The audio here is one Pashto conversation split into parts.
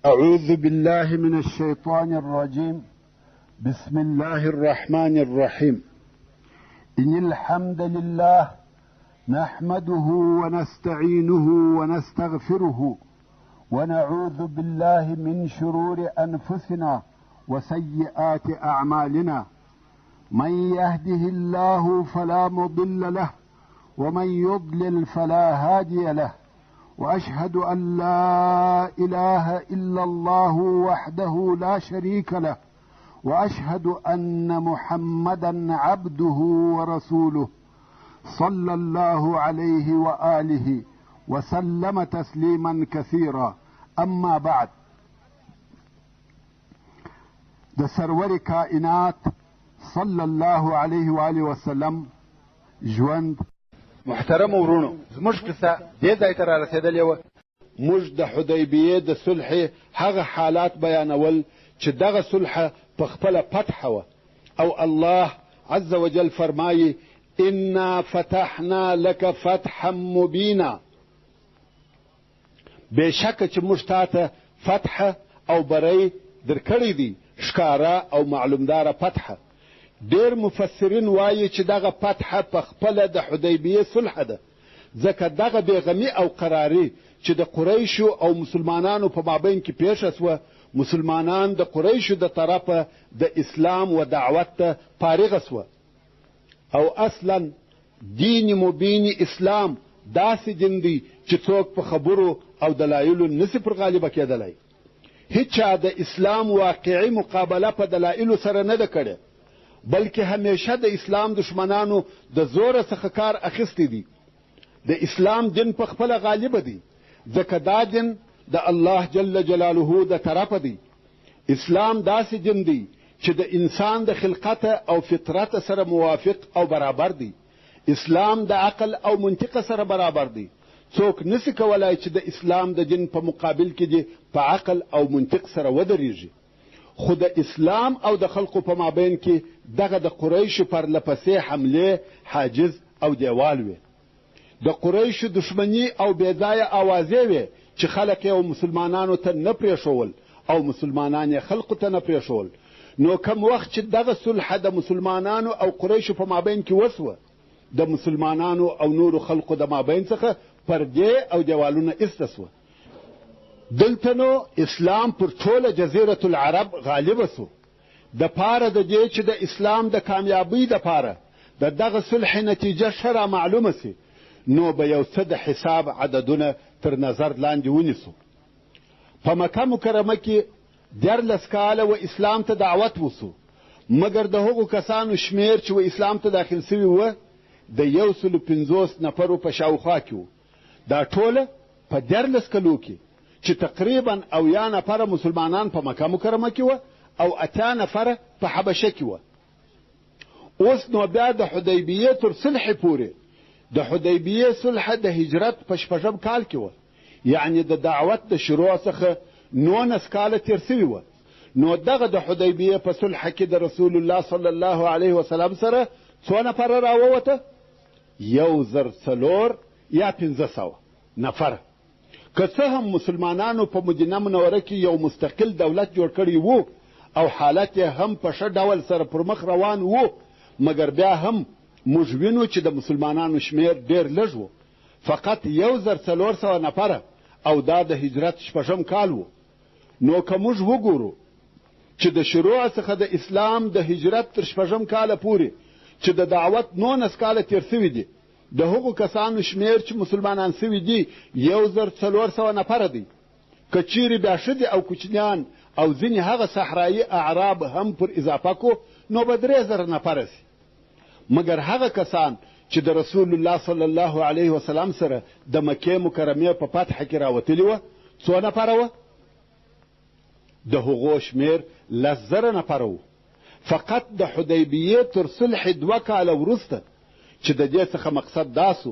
أعوذ بالله من الشيطان الرجيم. بسم الله الرحمن الرحيم. إن الحمد لله نحمده ونستعينه ونستغفره ونعوذ بالله من شرور أنفسنا وسيئات أعمالنا. من يهده الله فلا مضل له ومن يضلل فلا هادي له، وأشهد أن لا إله إلا الله وحده لا شريك له، وأشهد أن محمدا عبده ورسوله صلى الله عليه وآله وسلم تسليما كثيرا. أما بعد، د سرور کائنات صلی الله علیه و آله وسلم ژوند. محترم ورونو، زموږ قصه دې ځای ته رارسېدلې وه. موږ د حدیبیې د صلح هغه حالات بیانول چې دغه صلح په خپله فتحه وه، او الله عز وجل فرمایي انا فتحنا لك فتحا مبینا. بېشکه چې موږ تا ته فتحه او بری درکړی دي، ښکاره او معلومداره فتحه. ډېر مفسرین وایي چې دغه فتحه په خپله د حدیبیې صلح ده، ځکه دغه بېغمي او قراري چې د قریشو او مسلمانانو په مابین کې پیښه سوه، مسلمانان د قریشو د طرفه د اسلام و دعوت ته فارغه سوه. او اصلا دین مبین اسلام داسې دین دی چې څوک په خبرو او دلایلو نسي پر غالبه کېدلی. هیچا د اسلام واقعي مقابله په دلایلو سره نه ده کړې، بلکې همیشه د اسلام دشمنانو د زوره څخه کار اخیستی دی. د اسلام دین په خپله غالبه دی، ځکه دا دین د الله جل جلاله د طرفه دی. اسلام داسې دین دی چې د انسان د خلقت او فطرت سره موافق او برابر دی. اسلام د عقل او منطق سره برابر دی. څوک نسی کولای چې د اسلام د دین په مقابل کې دی په عقل او منطق سره ودرېږي. خو د اسلام او د خلقو په مابین کې دغه د قریشو پرله پسې حملې حاجز او دیوال وي. د قریشو دشمني او بېځایه اوازې وې چې خلک یې مسلمانانو ته نه پرېښول او مسلمانان یې خلقو ته نه پرېښول. نو کم وخت چې دغه صلح د مسلمانانو او قریشو په مابین کې وسوه، د مسلمانانو او نورو خلقو د مابین څخه پردې او دیوالونه ایسته سوه. دلته نو اسلام پر ټوله جزیرة العرب غالبه سو. د پاره د دې چې د اسلام د کامیابۍ دپاره د دغه صلح نتیجه ښه را معلومه سي، نو به یو څه د حساب عددونه تر نظر لاندې ونیسو. په مکه مکرمه کې 14 کاله و اسلام ته دعوت وسو، مګر د هغو کسانو شمیر چې و اسلام ته داخل سوي وه د 150 نفرو په شاوخوا کې و. دا ټوله په 14 کلو کې چې تقریبا 80 نفره مسلمانان په مکه مکرمه کې وه او 80 نفره په حبشه کې وه. اوس نو بیا د حدیبیې تر صلح پورې، د حدیبیې صلح د هجرت په 6 کال کې وه، یعنی د دعوت د شروع څخه 19 کاله تیر سوي وه. نو دغه د حدیبیې په صلح کې د رسول الله صلی الله علیه وسلم سره څو نفره راووته؟ 1,400 یا 1500 نفره. که څه هم مسلمانانو په مدینه منوره کې یو مستقل دولت جوړ کړی وو او حالت یې هم په ښه ډول سره پر مخ روان وو، مګر بیا هم موږ وینو چې د مسلمانانو شمیر ډېر لږ و، فقط 1,400 نفره، او دا د هجرت 6 کال و. نو که موږ وګورو چې د شروع څخه د اسلام د هجرت تر 6 کاله پورې چې د دعوت 19 کاله تیر سوي دي، د هغو کسانو شمیر چې مسلمانان سوي دي 1,400 نفره دي. که چیرې بیا ښځې او کوچنیان او ځینې هغه صحرایي اعراب هم پر اضافه کو، نو به 3,000 نفره سي. مګر هغه کسان چې د رسول الله صلی الله علیه وسلم سره د مکې مکرمې په فتح کې راوتلي وه، څو نفره وه؟ د هغو شمیر 10,000 نفره و. فقط د حدیبیې تر صلح 2 کاله وروسته، چې د دې څخه مقصد داسو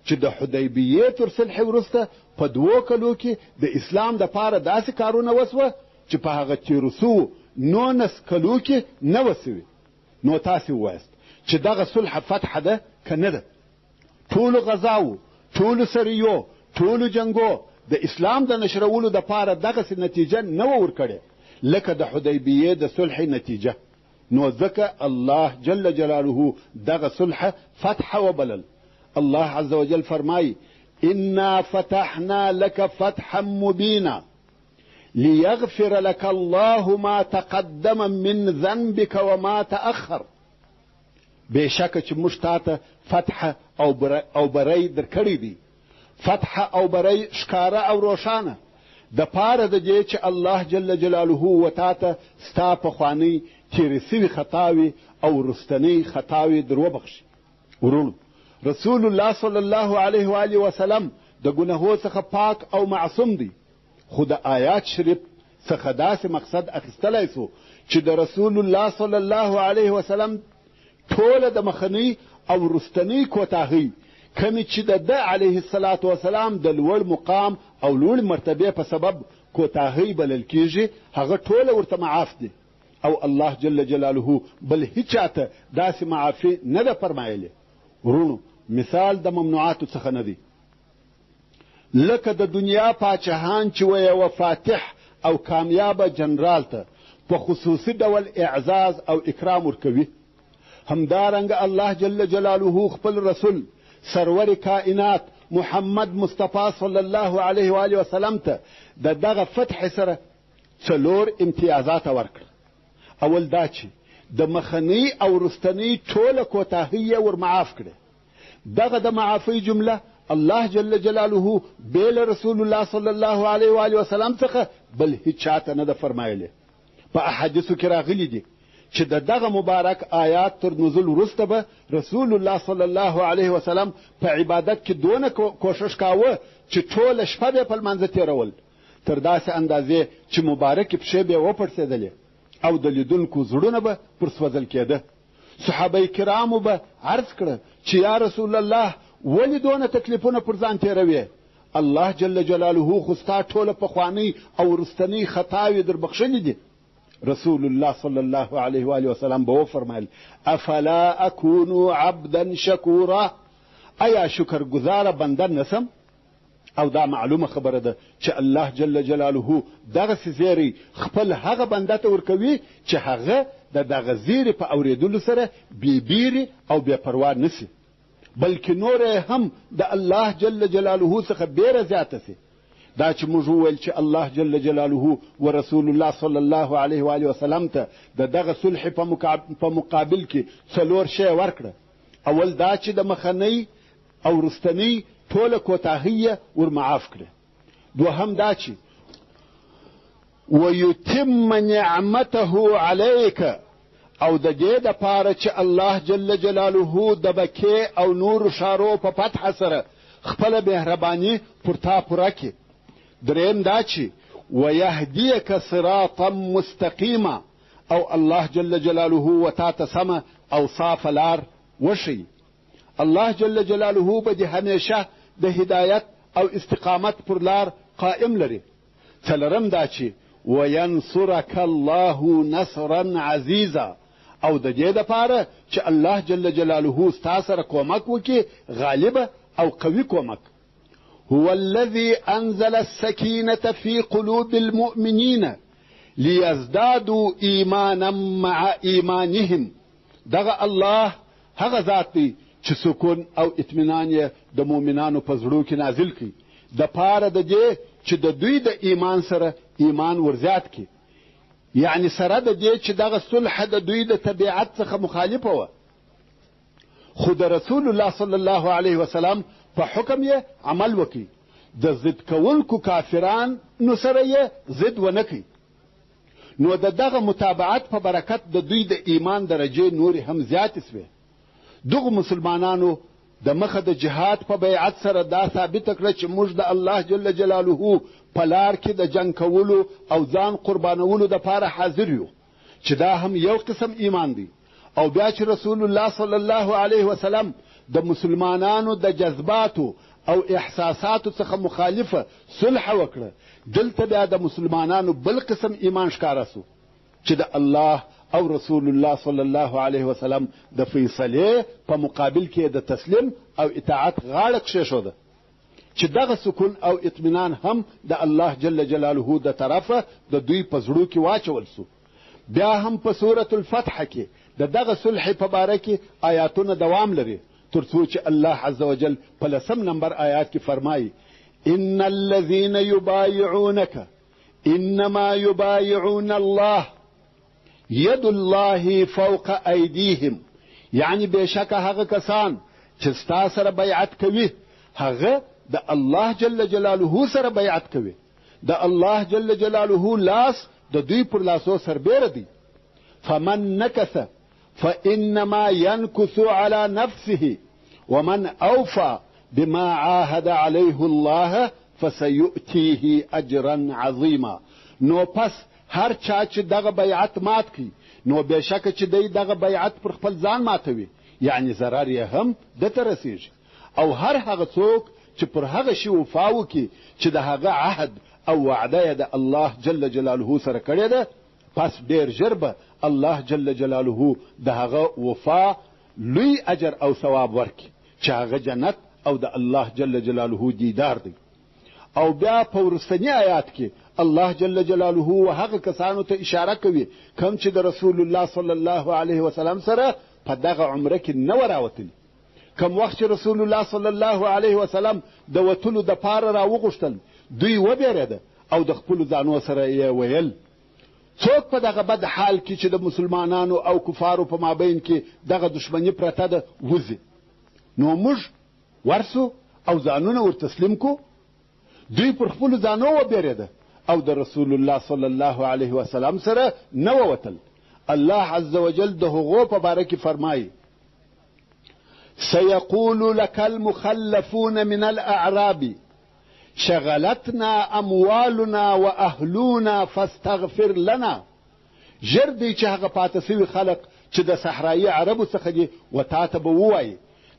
چې د حدیبیې تر صلح وروسته په 2 کلو کې د اسلام دپاره داسې کارونه وسوه چې په هغه تېرو سوو 19 کلو کې نه وسوي. نو تاسې ووایست چې دغه صلح فتح ده که نه ده؟ ټولو غزاو، ټولو سریو، ټولو جنګو د اسلام د نشرولو دپاره دغسې نتیجه نه وه ورکړې لکه د حدیبیې د صلح نتیجه. نو ځکه الله جل جلاله دغه صلح فتح وبلل. الله عز وجل فرمایي انا فتحنا لك فتحا مبینا لیغفر لك الله ما تقدم من ذنبك وما تأخر. بېشکه چې موږ تا ته فتح او بری درکړی دی، فتح او بری ښکاره او روښانه د پاره د دې چې الله جل جلاله و تا ته ستا پخوانۍ تېرې سوي خطاوې او وروستنۍ خطاوې در وبخښي. ورونو، رسول الله صلی الله علیه و آله وسلم د ګناهو څخه پاک او معصوم دی، خو د آیات شریف څخه داسې مقصد اخیستلی سو چې د رسول الله صلی الله علیه وسلم ټوله د مخنۍ او وروستنۍ کوتاهۍ کمې چې د ده علیه الصلاة وسلام د لوړ مقام او لوړ مرتبې په سبب کوتاهۍ بلل کیږي، هغه ټوله ورته معاف دی او الله جل جلاله بل هیچاته داسې معافي نه ده فرمایلې. ورونو، مثال د ممنوعاتو څخه نه دی. لکه د دنیا پاچاهان چې و یوه فاتح او کامیابه جنرال ته په خصوصي ډول اعزاز او اکرام ورکوي، همدارنګه الله جل جلاله خپل رسول سرور کائنات محمد مصطفی صلی الله علیه و آله وسلم ته د دغه فتح سره 4 امتیازات ورکړه. اول دا چې د مخنۍ او وروستنۍ ټوله کوتاهۍ یې ورمعاف کړې. دغه د معافۍ جمله الله جل جلاله بې له رسول الله صلی الله علیه و آله وسلم څخه بل هیڅ چاته نه ده فرمایلې. په احادیثو کې راغلي دي چې د دغه مبارک آیات تر نزول وروسته به رسول الله صلی الله علیه وسلم په عبادت کې دونه کوشش کاوه چې ټوله شپه به په لمانځه تېرول، تر داسې اندازې چې مبارکې پښې به یې وپړسېدلې او د لیدونکو زړونه به پر سوځل کېده. صحابه کرامو به عرض کړه چې یا رسول الله ولې دونه تکلیفونه پر ځان تېروې؟ الله جل جلاله خو ستا ټوله پخوانۍ او وروستنۍ خطاوې در بخښلې دي. رسول الله صلی الله علیه و آله وسلم به وفرمایل افلا اکونو عبدا شکورا، ایا شکر گزاره بنده نسم؟ او دا معلومه خبره ده چې الله جل جلاله دغسې زیری خپل هغه بنده ته ورکوي چې هغه د دغه زیري په اورېدلو سره بېبیرې او بې پروا نسي، بلکې نور هم د الله جل جلاله څخه بیره زیاته سي. دا چې موږ وویل چې الله جل جلاله و رسول الله صلی الله علیه و آله وسلم ته د دغه صلح په مقابل کې 4 شی ورکړه. اول دا چې د مخنۍ او وروستنۍ ټوله کوتاهۍ ورمعاف کړه. دوهم دا چې ویتم نعمته علیک، او د دې دپاره چې الله جل جلاله د بکې او نور شارو په فتح سره خپله مهرباني پر تا پوره کړي. دریم دا چې ویهدیک صراطا مستقیما، او الله جل جلاله و تا ته سمه او صافه لار وښیي. الله جل جلاله به دې همیشه د هدایت او استقامت پر لار قائم لري. څلورم دا چې وینصرک الله نصرا عزیزا، او د دې دپاره چې الله جل جلاله ستا سره کومک وکړي، غالبه او قوي کومک. هو الذي انزل السكينة في قلوب المؤمنين ليزدادوا ایمانا مع ایمانهم. دغه الله هغه ذات دی چې سکون او اطمینان یې د مؤمنانو په زړو کې نازل کړي د پاره د دې چې د دوی د ایمان سره ایمان ورزیات کړي. یعنی سره د دې چې دغه صلح د دوی د طبیعت څخه مخالفه وه، خو د رسول الله صلی الله علیه وسلم په حکم یې عمل وکړي. د ضد کوونکو کافرانو سره یې ضد ونه کړي. نو د دغه متابعت په برکت د دوی د ایمان درجې نورې هم زیاتې سوې. دغو مسلمانانو د مخه د جهاد په بیعت سره دا ثابته کړه چې موږ د الله جل جلاله په لار کې د جنګ کولو او ځان قربانولو دپاره حاضر یو، چې دا هم یو قسم ایمان دی. او بیا چې رسول الله صلی الله علیه وسلم د مسلمانانو د جذباتو او احساساتو څخه مخالفه صلح وکړه، دلته بیا د مسلمانانو بل قسم ایمان ښکاره سو چې د الله او رسول الله صلی الله علیه وسلم د فیصلې په مقابل کې د تسلیم او اطاعت غاړه کښېښوده. چې دغه سکون او اطمینان هم د الله جل جلاله د طرفه د دوی په زړو کې واچول سو. بیا هم په سورة الفتح کې د دغه صلح په باره کې آیاتونه دوام لري تر څو چې الله عز وجل په 10 نمبر آیات کې فرمایي ان الذين يبايعونك انما يبايعون الله يد الله فوق ايديهم. یعنی بشک هغه کسان چې ستا سره بیعت کوي هغه د الله جل جلاله سره بیعت کوي. د الله جل جلاله لاس د دوی پر لاسو سربیره دی. فمن نکث فانما ينكث على نفسه ومن اوفى بما عاهد عليه الله فسيؤتيه اجرا عظيما. نو پس هر چا چې دغه بیعت مات کړي نو بېشکه چې دی دغه بیعت پر خپل ځان ماتوي یعنی ضرر یې هم دته رسیږي. او هر هغه څوک چې پر هغه شي وفا وکړي چې د هغه عهد او وعده یې د الله جل جلاله سره کړې ده پس ډېر ژر به الله جل جلاله د هغه وفا لوی اجر او ثواب ورکړي چې هغه جنت او د الله جل جلاله دیدار دی. او بیا په وروستني آیات کې الله جل جلاله هغه کسانو ته اشاره کوي کوم چې د رسول الله صلی الله علیه وسلم سره په دغه عمره کې نه و راوتلي. کوم وخت چې رسول الله صلی الله علیه وسلم د وتلو د پاره راوغوښتل دوی وبېرېده او د خپلو ځانو سره یې ویل څوک په دغه بد حال کې چې د مسلمانانو او کفارو په مابین کې دغه دشمني پرته ده وځي. نو موږ ورسو او ځانونه ورتسلیم کو. دوی پر خپلو ځانو وبېرېده او د رسول الله صلی الله علیه وسلم سره نه ووتل. الله عز وجل د هغو په باره کې فرمایي سيقول لك المخلفون من الأعراب شغلتنا أموالنا وأهلنا فاستغفر لنا. ژر دی چې هغه پاته سوي خلق چې د صحرایي عربو څخه دي و تا ته به ووایي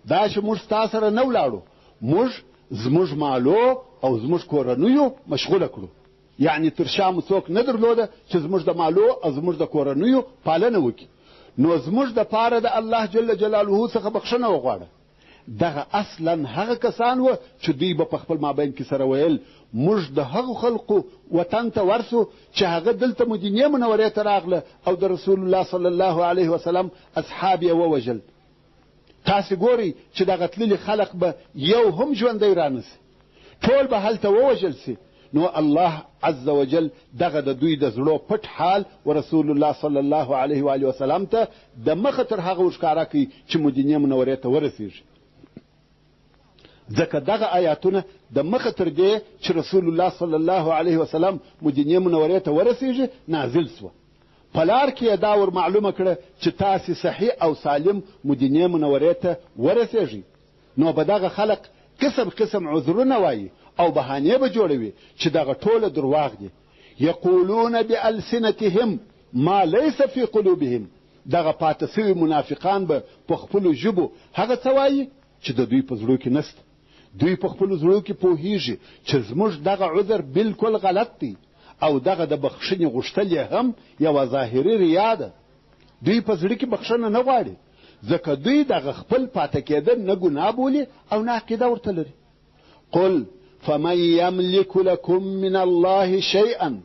دا چې موږ ستا سره نه ولاړو موږ زموږ مالو او زموږ کورنیو مشغوله کړو. یعنی تر شا مو څوک نه درلوده چې زموږ د مالو او زموږ د کورنیو پالنه وکړي. نو زموږ د پاره د الله جل جلاله څخه بخښنه وغواړه. دغه اصلا هغه کسان و چې دوی به په خپل مابین کې سره ویل موږ د هغو خلقو وطن ته ورسو چې هغه دلته مدینې منورې ته راغله او د رسول الله صلی الله علیه وسلم اصحاب یې ووژل. تاسې ګورئ چې دغه تللي خلق به یو هم ژوندی رانسي ټول به هلته ووژل سي. نو الله عز وجل دغه د دوی د زړو پټ حال و رسول الله صلی الله علیه و آله وسلم ته د مخه تر هغه ورښکاره کوي چې مدینې منورې ته ورسیږي. ځکه دغه آیاتونه د مخه تر دې چې رسول الله صلی الله علیه وسلم مدینې منورې ته ورسیږي نازل سوه. په لار کې یې دا ور معلومه کړه چې تاسې صحیح او سالم مدینې منورې ته ورسیږئ. نو به دغه خلق قسم قسم عذرونه وایي او بهانې به جوړوي چې دغه ټوله درواغ دي. یقولون بألسنتهم ما لیس فی قلوبهم. دغه پاته سوي منافقان به په خپلو ژبو هغه څه وایي چې د دوی په زړو کې نسته. دوی په خپلو زړو کې پوهیږي چې زموږ دغه عذر بالکل غلط دی او دغه د بخښنې غوښتل یې هم یوه ظاهري ریا ده. دوی په زړه کې بخښنه نه غواړي ځکه دوی دغه خپل پاته کېدل نه ګناه بولي او نه عقیده ورته لري. قل فمن يملك لكم من الله شيئا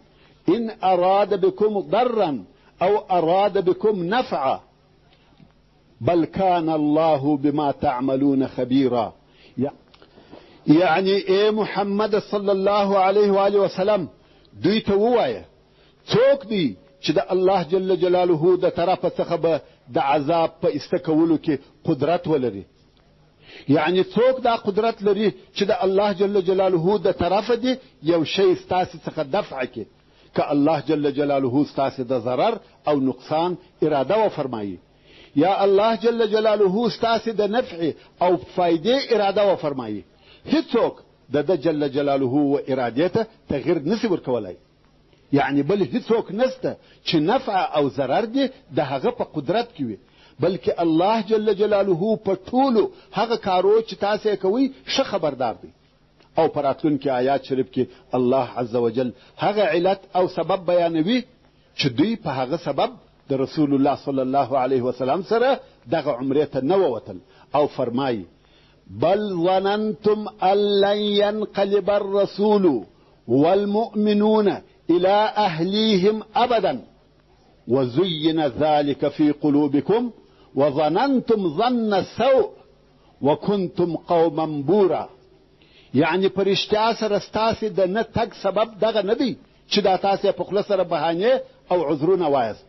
إن أراد بكم ضرا أو أراد بكم نفعا بل كان الله بما تعملون خبيرا. يعني اے محمد صلی الله علیه و آله وسلم دوی ته ووایه څوک دی چې د الله جل جلاله د طرفه څخه به د عذاب په ایسته کولو کې قدرت ولري. یعنی څوک دا قدرت لري چې د الله جل جلاله د طرفه دی یو شی ستاسې څخه دفع کړي که الله جل جلاله ستاسې د ضرر او نقصان اراده وفرمایي یا الله جل جلاله ستاسې د نفع او فایدې اراده وفرمایي. هیڅوک د جل جلاله و ارادې ته تغییر نشي ورکولی. یعنی بل هیڅوک نسته چې نفع او ضرر دی د هغه په قدرت کې وي بلکې الله جل جلاله په ټولو هغه کارو چې تاسې یې کوئ ښه خبردار دی. او په راتلونکي آیات شریف کې الله عز وجل هغه علت او سبب بیانوي چې دوی په هغه سبب د رسول الله صلی الله علیه وسلم سره دغه عمرې ته نه ووتل او فرمایي بل ظننتم ان لن ينقلب الرسول والمؤمنون الى اهليهم ابدا وزين ذلك في قلوبكم وظننتم ظن السوء وكنتم قوما بورا. یعنی پرشتیا سره ستاسې د نه تګ سبب دغه نه دی چې دا تاسې په خوله سره بهانې او عذرونه وایست،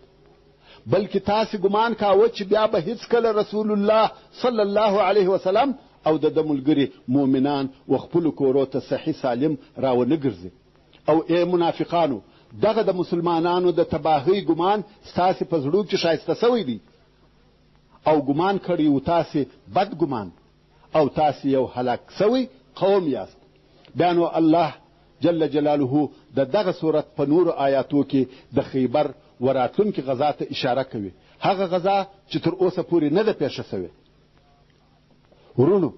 بلکې تاسې ګمان کاوه چې بیا به هیڅکله رسول الله صلی الله علیه وسلم او د ده ملګري مؤمنان و خپلو کورو ته صحیح سالم راونه ګرځي. او ای منافقانو، دغه د مسلمانانو د تباهۍ ګمان ستاسې په زړو کې ښایسته سوی دی او ګمان کړی و تاسې بد ګمان او تاسې یو هلاک سوی قوم یاست. بیا نو الله جل جلاله د دغه صورت په نورو آیاتو کې د خیبر و راتلونکې غزا ته اشاره کوي، هغه غزا چې تر اوسه پورې نه ده پیښه سوې. ورونو،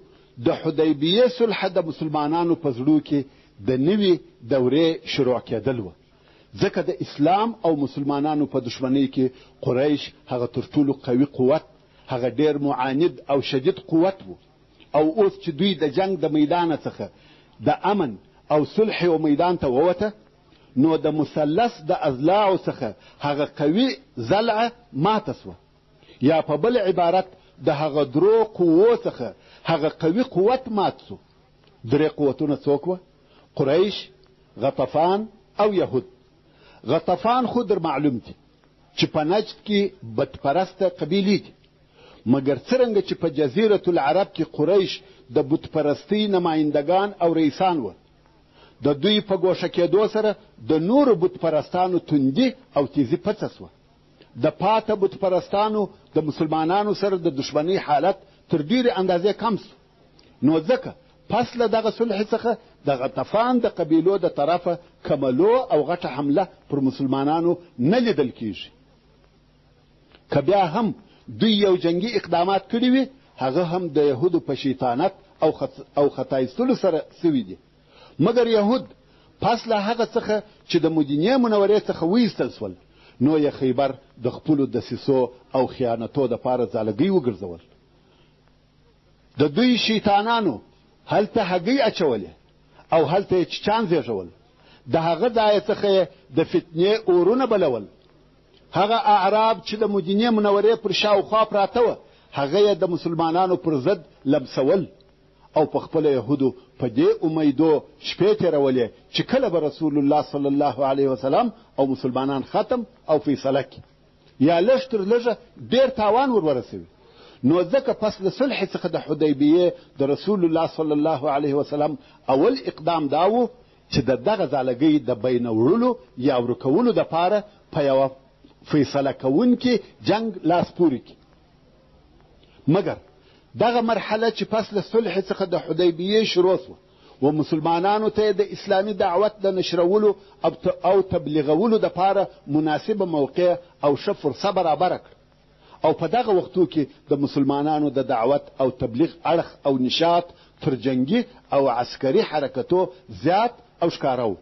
د حدیبیې صلح د مسلمانانو په زړو کې د نوې دورې شروع کېدل وه، ځکه د اسلام او مسلمانانو په دشمنۍ کې قریش هغه تر ټولو قوي قوت، هغه ډېر معاند او شدید قوت و. او اوس چې دوی د جنگ د میدان څخه د امن او صلح و میدان ته ووته، نو د مثلث د اضلاعو څخه هغه قوي ضلعه ماته سوه، یا په بل عبارت د هغه درو قوو څخه هغه قوي قوت مات سو. درې قوتونه څوک وه؟ قریش، غطفان او یهود. غطفان خو در معلوم دي چې په نجد کې بتپرسته قبیلې دي، مګر څرنګه چې په جزیرة العرب کې قریش د بتپرستۍ نمایندگان او رئیسان وه، د دوی په ګوښه کېدو سره د نورو بتپرستانو توندي او تیزي پڅه سوه. د پاته بتپرستانو د مسلمانانو سره د دشمنۍ حالت تر ډېرې اندازې کم سو. نو ځکه پس له دغه صلح څخه د غطفان د قبیلو د طرفه کملو او غټه حمله پر مسلمانانو نه لیدل کیږي. که بیا هم دوی یو جنگي اقدامات کړي وي، هغه هم د یهودو په شیطانت او خطا ایستلو سره سوي دي. مګر یهود پس له هغه څخه چې د مدینې منورې څخه وایستل سول، نو یې خیبر د خپلو دسیسو او خیانتو دپاره ځالګۍ وګرځول. د دوی شیطانانو هلته هګۍ اچولې او هلته یې چچان زیږول، د هغه ځای څخه یې د فتنې اورونه بلول. هغه اعراب چې د مدینې منورې پر شاوخوا پراته وه، هغه یې د مسلمانانو پر ضد لمسول او په خپله یهودو په دې امیدو شپې تېرولې چې کله به رسول الله صلی الله علیه وسلم او مسلمانان ختم او فیصله کړي، یا لږ تر لږه ډېر تاوان ورسوي. نو ځکه پس له صلح څخه د حدیبیې د رسول الله صلی الله علیه وسلم اول اقدام دا و چې د دغه ځالګۍ د بینه وړلو یا ورکولو دپاره په یوه فیصله کوونکي جنگ لاس پورې کړي. مګر دغه مرحله چې پس له صلح څخه د حدیبیې شروع سوه و مسلمانانو ته د اسلامي دعوت د نشرولو او تبلیغولو دپاره مناسبه موقع او ښه فرصه برابره کړه. او په دغه وختو کې د مسلمانانو د دعوت او تبلیغ اړخ او نشاط تر جنگي او عسکري حرکتو زیات او ښکاره و.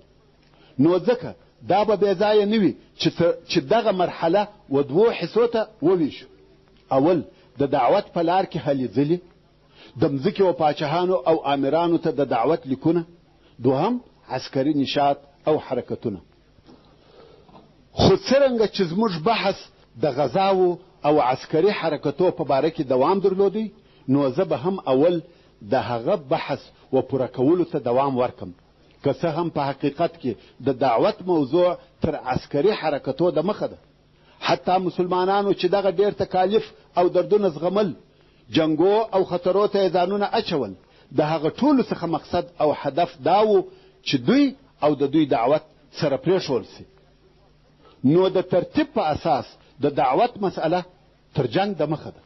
نو ځکه دا به بې ځایه نه وي چې دغه مرحله و دوو حصو ته وویشو. اول د دعوت په لار کې هلې ځلې، د مځکې و پاچاهانو او آمرانو ته د دعوت لیکونه، دوهم عسکري نشاط او حرکتونه. خو څرنګه چې زموږ بحث د غزاو او عسکري حرکتو په باره کې دوام درلودی، نو زه به هم اول د هغه بحث و پوره کولو ته دوام ورکم، که څه هم په حقیقت کې د دعوت موضوع تر عسکري حرکتو د مخه ده. حتی مسلمانانو چې دغه ډېر تکالیف او دردونه زغمل، جنګو او خطرو ته یې ځانونه اچول، د هغه ټولو څخه مقصد او هدف دا و چې دوی او د دوی دعوت سره پرېښول سي. نو د ترتیب په اساس د دعوت مسئله تر جنگ د مخه ده.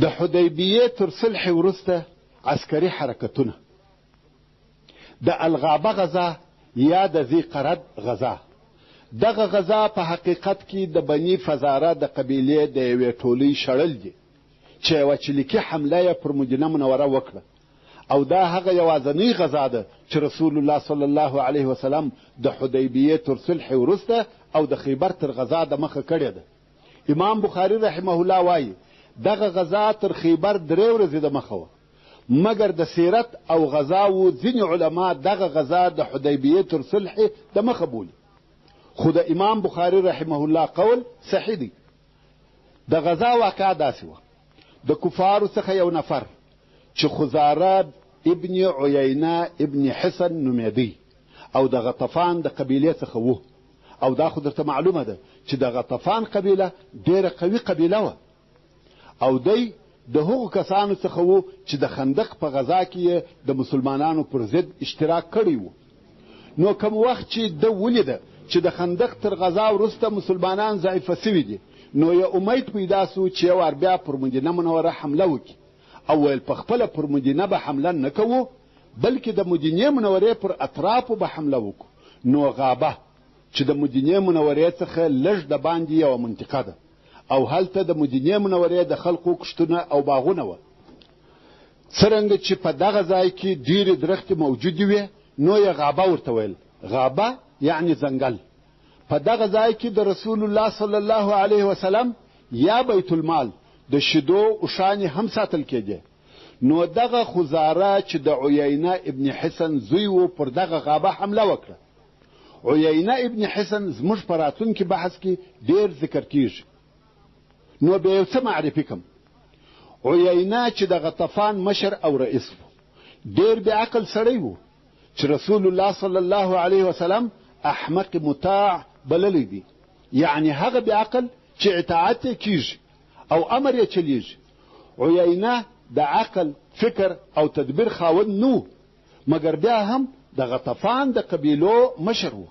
د حدیبیې تر صلح وروسته عسکري حرکتونه، د الغابه غزا یا د ذی قرد غزا. دغه غزا په حقیقت کې د بني فزاره د قبیلې د یوې ټولۍ شړل دي چې یوه چلیکي حمله یې پر مدینه منوره وکړه، او دا هغه یوازنۍ غزا ده چې رسول الله صلی الله علیه وسلم د حدیبیې تر صلح وروسته او د خیبر تر غزا د مخه کړې ده. امام بخاري رحمه الله وایي دغه غزا تر خیبر 3 ورځې د مخه وه، مګر د سیرت او غزاو ځینې علما دغه غزا د حدیبیې تر صلح د مخه بولي، خو د امام بخاري رحمه الله قول صحیح دی. د غزا واقعه داسې وه، د کفارو څخه یو نفر چې خزاره ابن عیینه ابن حصن نومېدی او د غطفان د قبیلې څخه و، او دا خو درته معلومه ده چې د غطفان قبیله ډېره قوي قبیله وه، او دی د هغو کسانو څخه و چې د خندق په غزا کې د مسلمانانو پر ضد اشتراک کړی و. نو کوم وخت چې ده ولیده چې د خندق تر غزا وروسته مسلمانان ضعیفه سوي دي، نو یو امید پیدا سو چې یو وار بیا پر مدینه منوره حمله وکړي، او ویل په خپله پر مدینه به حمله نه کوو بلکې د مدینې منورې پر اطرافو به حمله وکړو. نو غابه چې د مدینې منورې څخه لږ د باندې یوه منطقه ده، او هلته د مدینې منورې د خلقو کښتونه او باغونه وه. څرنګه چې په دغه ځای کې ډېرې درختې موجودې وې، نو یې غابه ورته ویل. غابه یعنی ځنګل. په دغه ځای کې د رسول الله صلی الله علیه وسلم یا بیت المال د شیدو اوښانې هم ساتل کېدې. نو دغه خزاره چې د عیینه ابن حصن زوی و پر دغه غابه حمله وکړه. عیینه ابن حصن زموږ په راتلونکي بحث کې ډېر ذکر کېږي. نو بیا یو څه معرفي کړم. عیینه چې د غطفان مشر او رئیس و، ډېر بېعقل سړی و چې رسول الله صلی الله علیه وسلم احمق مطاع بللی دی، یعنی هغه بېعقل چې اطاعت یې کېږي او امر یې چلیږي. عیینه د عقل، فکر او تدبیر خاوند نو، مګر بیا هم د غطفان د قبیلو مشر و.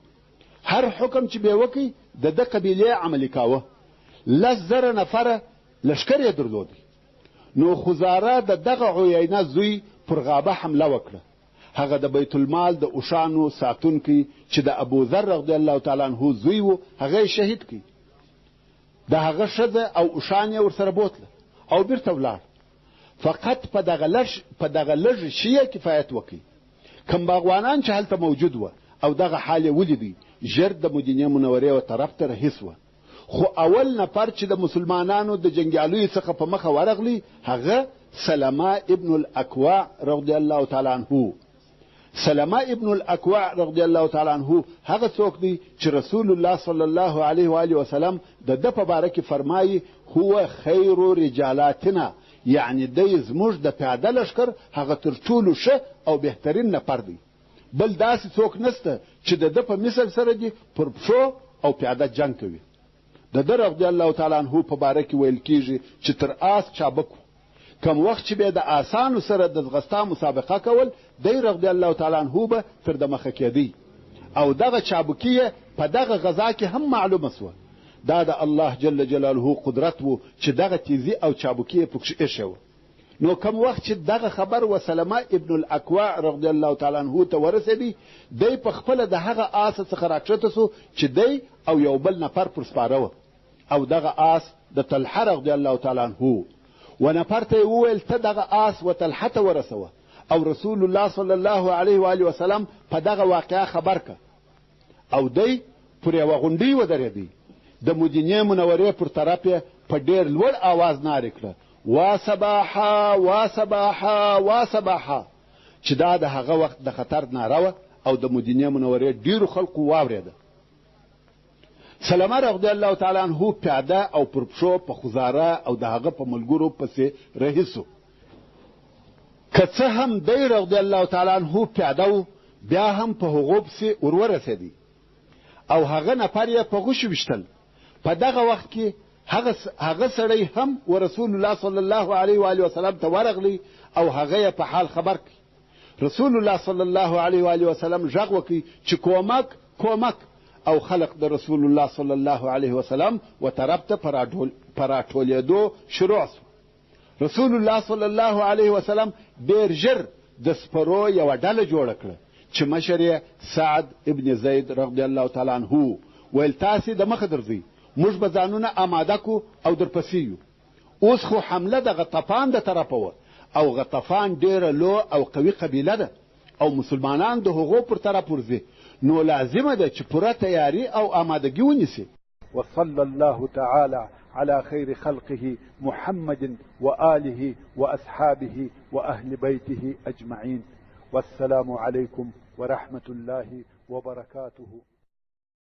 هر حکم چې به وکړي د ده قبیلې عملي کاوه. 10,000 نفره لشکر یې درلودی. نو خزاره د دغه عیینه زوی پر غابه حمله وکړه. هغه د بیت المال د اوښانو ساتونکی چې د ابوذر رضی الله تعالی عنه زوی و، هغه یې شهید کړي. د هغه ښځه او اوښان یې ورسره بوتله او بیرته ولاړ. فقط په دغه لږ شي یې کفایت وکړي. کم باغوانان چې هلته موجود وه او دغه حال یې ولیدی، ژر د مدینې منورې و طرف ته رهي سوه. خو اول نفر چې د مسلمانانو د جنګیالیو څخه په مخه ورغلی، هغه سلمه ابن الاکوع رضی الله تعالی عنه. سلمه ابن الاکوع رضی الله تعالی عنه هغه څوک دی چې رسول الله صلی الله علیه و آله وسلم د ده په باره کې فرمایي هو خیر رجالاتنا، یعنی دی زموږ د پیاده لښکر هغه تر ټولو ښه او بهترین نفر دی. بل داسې څوک نسته چې د ده په مثل سره دي پر پښو او پیاده جنګ کوي. د ده رضی الله تعالی عنه په باره کې ویل کېږي چې تر آس چابک و. کم وخت چې به د آسانو سره د ځغستا مسابقه کول، دی رضی الله تعالی عنه به تر د مخه کېدی، او دغه چابکي په دغه غزا کې هم معلومه سوه. دا د الله جل جلاله قدرت و چې دغه تیزی او چابکي پکښې ایښې وه. نو کم وخت چې دغه خبر و سلمه ابن الاکوع رضی الله تعالی عنه ته ورسېدی، دی په خپله د هغه آس څخه راکښته سو چې دی او یو بل نفر پر سپاره وه، او دغه آس د طلحه رضی الله تعالی عنه و. نفر ته یې وویل ته دغه آس و طلحه ته ورسوه، او رسول الله صلی الله علیه و آله وسلم په دغه واقعه خبر که، او دی پر یوه غونډۍ ودرېدی. د مدینې منورې پر طرف یې په ډېر لوړ آواز نارې کړه، وا صباحا وا صباحا وا صباحا، چې دا د هغه وخت د خطر ناره وه او د مدینې منورې ډېرو خلقو واورېده. سلمه رضی الله تعالی عنه پیاده او پر پښو په خزاره او د هغه په ملګرو پسې رهي سو. که څه هم دی رضی الله تعالی عنه پیاده و، بیا هم په هغو پسې ورورسېدی او هغه نفر یې په غوښو ویشتل. په دغه وخت کې هغه سړی هم و رسول الله صلی الله علیه و آله وسلم ته ورغلی او هغه یې په حال خبر کړي. رسول الله صلی الله علیه و آله وسلم غږ وکړي چې کومک کومک، او خلق د رسول الله صلی الله علیه وسلم و طرف ته په راټولېدو شروع سو. رسول الله صلی الله علیه وسلم ډېر ژر د سپرو یوه ډله جوړه کړه چې مشر یې سعد ابن زید رضی الله تعالی عنه. ویل تاسې د مخه درځئ، موږ به ځانونه آماده کو او درپسې یو. اوس خو حمله د غطفان د طرفه وه، او غطفان ډېره لو او قوي قبیله ده، او مسلمانان د هغو پر طرف ورځي. نو لازمه ده چې پوره تیاری او آمادګي ونیسي. وصلى الله تعالى على خير خلقه محمد وآله وأصحابه وأهل بيته أجمعين. والسلام عليكم ورحمة الله وبركاته.